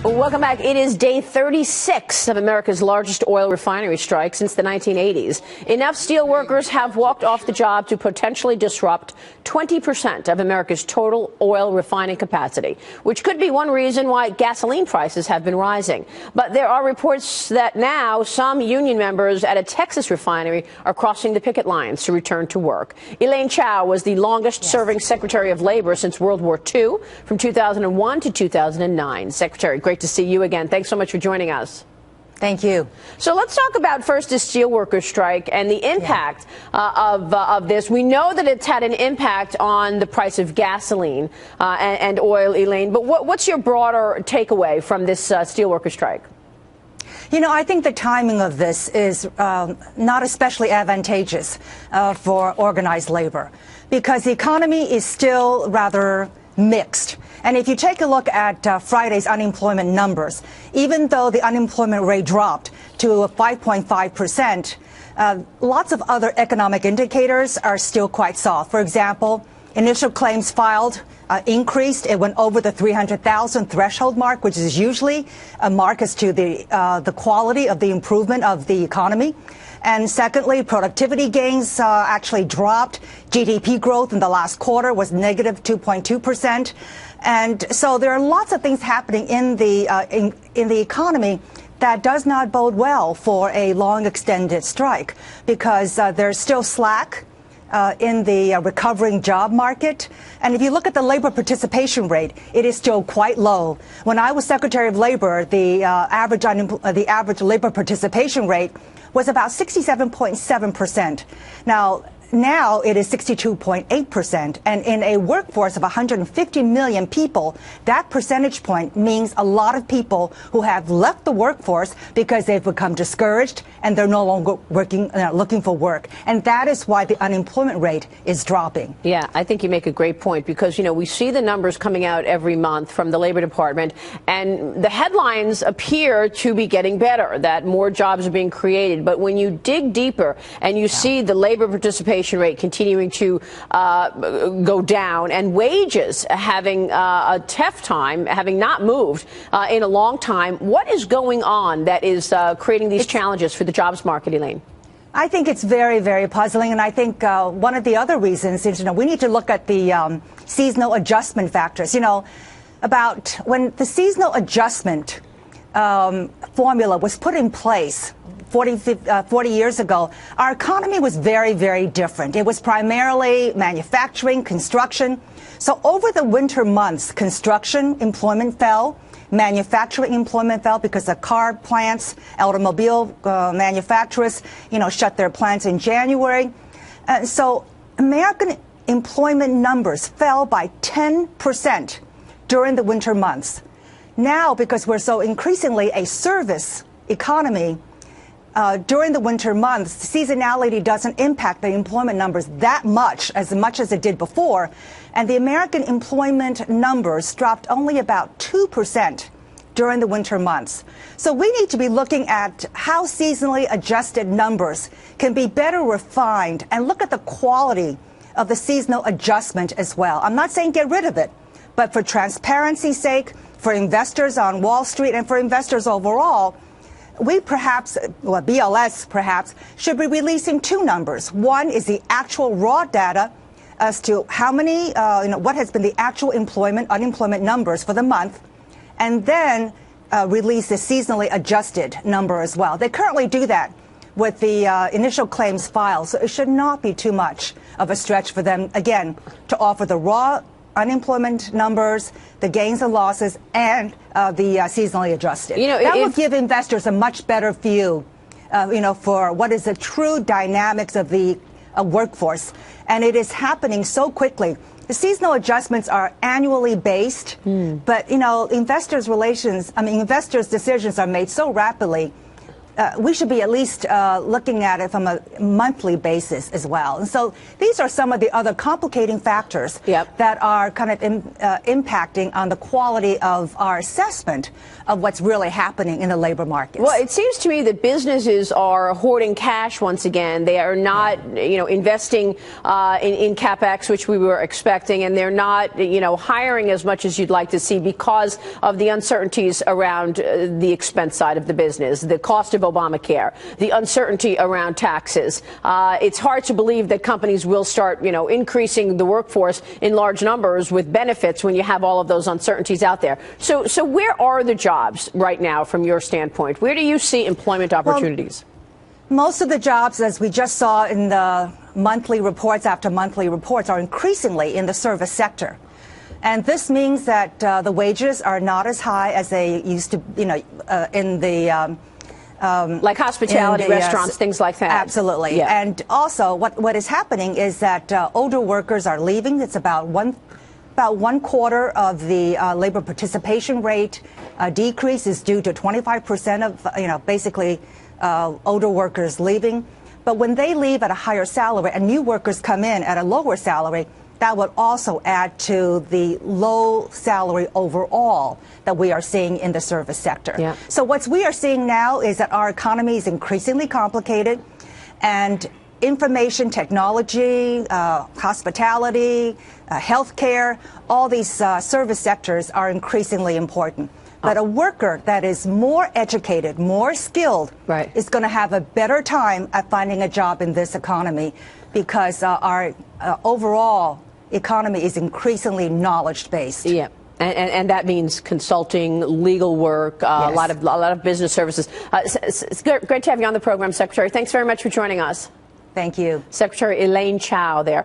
Welcome back. It is day 36 of America's largest oil refinery strike since the 1980s. Enough steel workers have walked off the job to potentially disrupt 20% of America's total oil refining capacity, which could be one reason why gasoline prices have been rising. But there are reports that now some union members at a Texas refinery are crossing the picket lines to return to work. Elaine Chao was the longest-serving Secretary of Labor since World War II, from 2001 to 2009. Secretary, great to see you again. Thanks so much for joining us. Thank you. So let's talk about first the steelworkers strike and the impact of this. We know that it's had an impact on the price of gasoline and oil, Elaine. But what's your broader takeaway from this steelworkers strike? You know, I think the timing of this is not especially advantageous for organized labor, because the economy is still rather mixed. And if you take a look at Friday's unemployment numbers, even though the unemployment rate dropped to 5.5%, lots of other economic indicators are still quite soft. For example, initial claims filed increased. It went over the 300,000 threshold mark, which is usually a mark as to the quality of the improvement of the economy. And secondly, productivity gains actually dropped. GDP growth in the last quarter was negative 2.2%. And so there are lots of things happening in the economy that does not bode well for a long extended strike, because there's still slack in the recovering job market. And if you look at the labor participation rate, it is still quite low. When I was Secretary of Labor, the average labor participation rate was about 67.7%. Now it is 62.8%. And in a workforce of 150 million people, that percentage point means a lot of people who have left the workforce because they've become discouraged and they're no longer looking for work. And that is why the unemployment rate is dropping. Yeah, I think you make a great point, because, you know, we see the numbers coming out every month from the Labor Department, and the headlines appear to be getting better, that more jobs are being created. But when you dig deeper and you see the labor participation rate continuing to go down, and wages having a tough time, having not moved in a long time, what is going on that is creating these challenges for the jobs market, Elaine? I think it's very, very puzzling. And I think one of the other reasons is, we need to look at the seasonal adjustment factors. About when the seasonal adjustment formula was put in place 40 years ago, our economy was very, very different. It was primarily manufacturing, construction. So over the winter months, construction employment fell, manufacturing employment fell because the car plants, automobile manufacturers, shut their plants in January. So American employment numbers fell by 10% during the winter months. Now, because we're so increasingly a service economy, during the winter months, seasonality doesn't impact the employment numbers that much as it did before. And the American employment numbers dropped only about 2% during the winter months. So we need to be looking at how seasonally adjusted numbers can be better refined, and look at the quality of the seasonal adjustment as well. I'm not saying get rid of it, but for transparency's sake, for investors on Wall Street and for investors overall, we perhaps, or BLS perhaps, should be releasing two numbers. One is the actual raw data as to how many, what has been the actual unemployment numbers for the month, and then release the seasonally adjusted number as well. They currently do that with the initial claims filed, so it should not be too much of a stretch for them, again, to offer the raw unemployment numbers, the gains and losses, and the seasonally adjusted. That will give investors a much better view, for what is the true dynamics of the workforce. And it is happening so quickly. The seasonal adjustments are annually based, but investors' decisions are made so rapidly. we should be at least looking at it from a monthly basis as well. And so these are some of the other complicating factors that are kind of impacting on the quality of our assessment of what's really happening in the labor markets. Well, it seems to me that businesses are hoarding cash once again. They are not, investing in CapEx, which we were expecting, and they're not, hiring as much as you'd like to see because of the uncertainties around the expense side of the business, the cost of Obamacare, the uncertainty around taxes. It's hard to believe that companies will start, increasing the workforce in large numbers with benefits when you have all of those uncertainties out there. So where are the jobs right now from your standpoint? Where do you see employment opportunities? Well, most of the jobs, as we just saw in the monthly reports after monthly reports, are increasingly in the service sector. And this means that the wages are not as high as they used to, in the like hospitality, restaurants, things like that. Absolutely. Yeah. And also what is happening is that older workers are leaving. It's about one quarter of the labor participation rate decrease is due to 25% of, basically older workers leaving. But when they leave at a higher salary and new workers come in at a lower salary, that would also add to the low salary overall that we are seeing in the service sector. Yeah. So what we are seeing now is that our economy is increasingly complicated, and information technology, hospitality, healthcare, all these service sectors are increasingly important. But a worker that is more educated, more skilled, is going to have a better time at finding a job in this economy because our overall economy is increasingly knowledge-based. Yeah. And that means consulting, legal work, yes. a lot of business services. It's great to have you on the program, Secretary. Thanks very much for joining us. Thank you. Secretary Elaine Chao there.